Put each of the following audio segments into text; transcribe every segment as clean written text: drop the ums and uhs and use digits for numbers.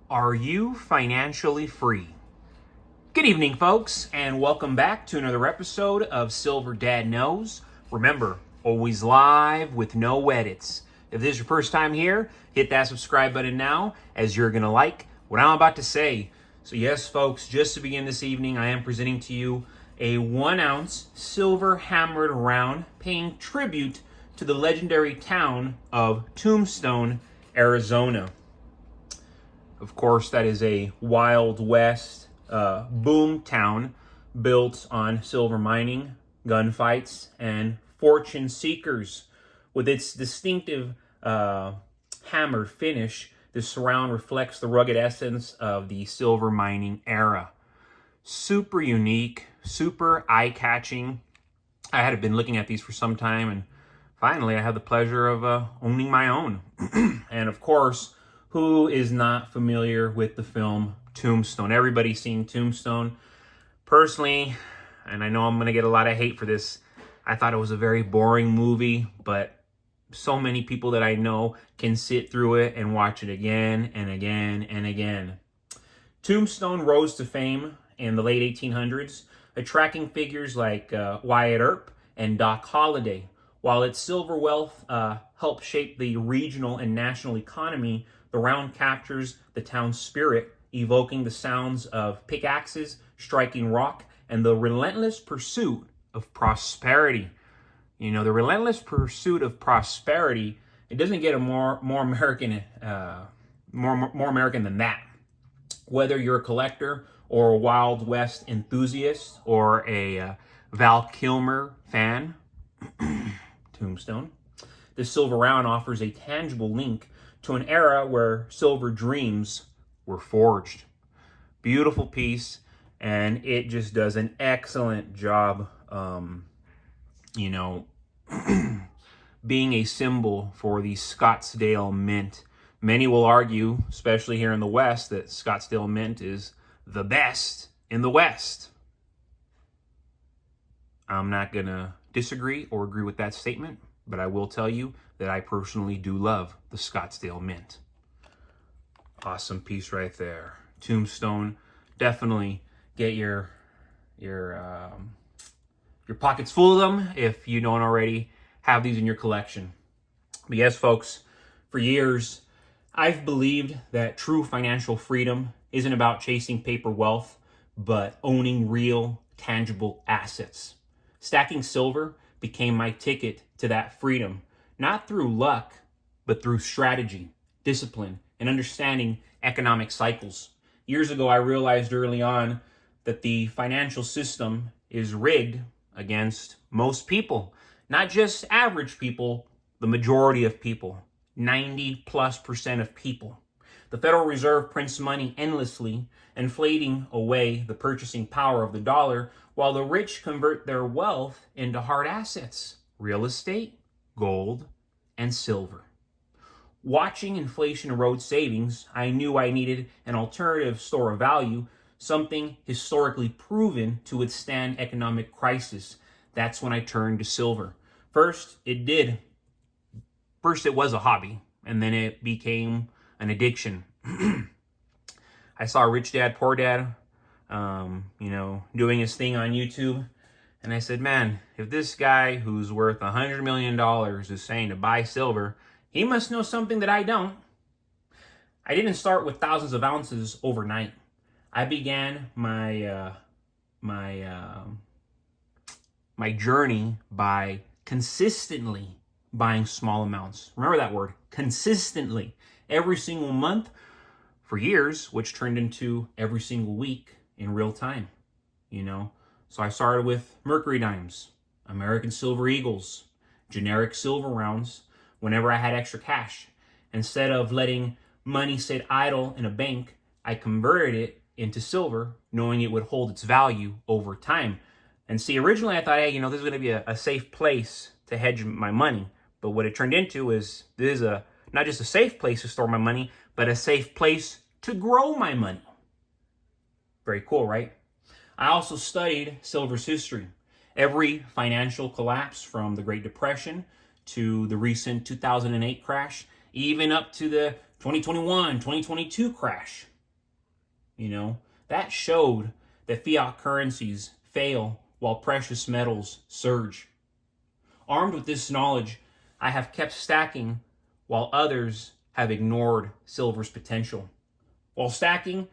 Are you financially free? Good evening, folks, and welcome back to another episode of Silver Dad Knows. Remember, always live with no edits. If this is your first time here, hit that subscribe button now, as you're going to like what I'm about to say. So yes, folks, just to begin this evening, I am presenting to you a 1-ounce silver hammered round paying tribute to the legendary town of Tombstone, Arizona. Of course, that is a Wild West boom town built on silver mining, gunfights, and fortune seekers. With its distinctive hammered finish, this round reflects the rugged essence of the silver mining era. Super unique, super eye-catching. I had been looking at these for some time, and finally I had the pleasure of owning my own. And of course, who is not familiar with the film Tombstone? Everybody's seen Tombstone. Personally, and I know I'm going to get a lot of hate for this, I thought it was a very boring movie, but so many people that I know can sit through it and watch it again and again and again. Tombstone rose to fame in the late 1800s, attracting figures like Wyatt Earp and Doc Holliday. While its silver wealth helped shape the regional and national economy, the round captures the town's spirit, evoking the sounds of pickaxes striking rock and the relentless pursuit of prosperity. You know, the relentless pursuit of prosperity, it doesn't get a more American than that. Whether you're a collector or a Wild West enthusiast or a Val Kilmer fan, Tombstone, the silver round offers a tangible link to an era where silver dreams were forged. Beautiful piece, and it just does an excellent job, being a symbol for the Scottsdale Mint. Many will argue, especially here in the West, that Scottsdale Mint is the best in the West. I'm not going to disagree or agree with that statement, but I will tell you that I personally do love the Scottsdale Mint. Awesome piece right there. Tombstone. Definitely get your pockets full of them if you don't already have these in your collection. But yes, folks, for years, I've believed that true financial freedom isn't about chasing paper wealth, but owning real, tangible assets. Stacking silver became my ticket to that freedom, not through luck, but through strategy, discipline, and understanding economic cycles. Years ago, I realized early on that the financial system is rigged against most people, not just average people, the majority of people, 90+% of people. The Federal Reserve prints money endlessly, inflating away the purchasing power of the dollar, while the rich convert their wealth into hard assets, real estate, gold, and silver. Watching inflation erode savings, I knew I needed an alternative store of value, something historically proven to withstand economic crisis. That's when I turned to silver. First, it was a hobby, and then it became an addiction. I saw Rich Dad, Poor Dad, doing his thing on YouTube. And I said, man, if this guy who's worth $100 million is saying to buy silver, he must know something that I don't. I didn't start with thousands of ounces overnight. I began my journey by consistently buying small amounts. Remember that word, consistently. Every single month for years, which turned into every single week in real time, So I started with Mercury dimes, American Silver Eagles, generic silver rounds whenever I had extra cash. Instead of letting money sit idle in a bank, I converted it into silver, knowing it would hold its value over time. And see, originally I thought, hey, this is going to be a safe place to hedge my money. But what it turned into is this is not just a safe place to store my money, but a safe place to grow my money. Very cool, right? I also studied silver's history. Every financial collapse from the Great Depression to the recent 2008 crash, even up to the 2021, 2022 crash. That showed that fiat currencies fail while precious metals surge. Armed with this knowledge, I have kept stacking while others have ignored silver's potential. While stacking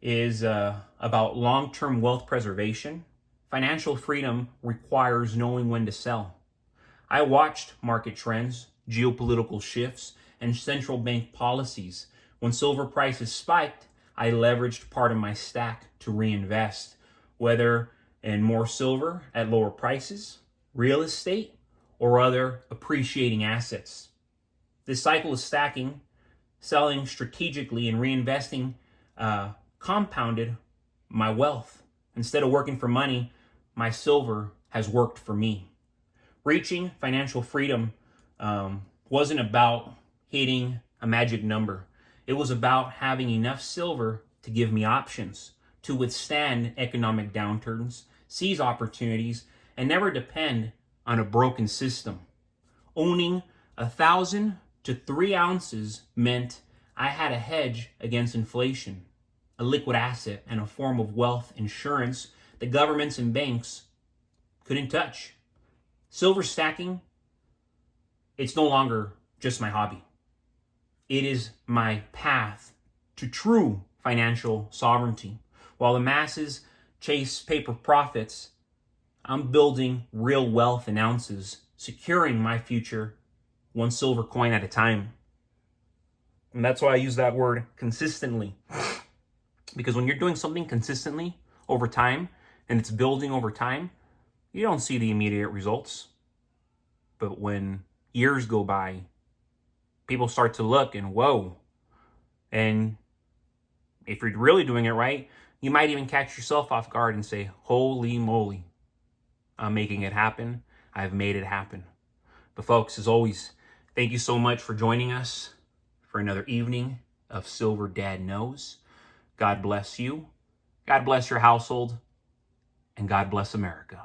is about long-term wealth preservation, financial freedom requires knowing when to sell. I watched market trends, geopolitical shifts, and central bank policies. When silver prices spiked, I leveraged part of my stack to reinvest, whether in more silver at lower prices, real estate, or other appreciating assets. This cycle of stacking, selling strategically, and reinvesting compounded my wealth. Instead of working for money, my silver has worked for me. Reaching financial freedom wasn't about hitting a magic number. It was about having enough silver to give me options to withstand economic downturns, seize opportunities, and never depend on a broken system. Owning 1,000 to 3 ounces meant I had a hedge against inflation, a liquid asset, and a form of wealth insurance that governments and banks couldn't touch. Silver stacking, it's no longer just my hobby. It is my path to true financial sovereignty. While the masses chase paper profits, I'm building real wealth in ounces, securing my future one silver coin at a time. And that's why I use that word consistently. Because when you're doing something consistently over time, and it's building over time, you don't see the immediate results. But when years go by, people start to look and whoa. And if you're really doing it right, you might even catch yourself off guard and say, holy moly, I'm making it happen. I've made it happen. But folks, as always, thank you so much for joining us for another evening of Silver Dad Knows. God bless you. God bless your household. And God bless America.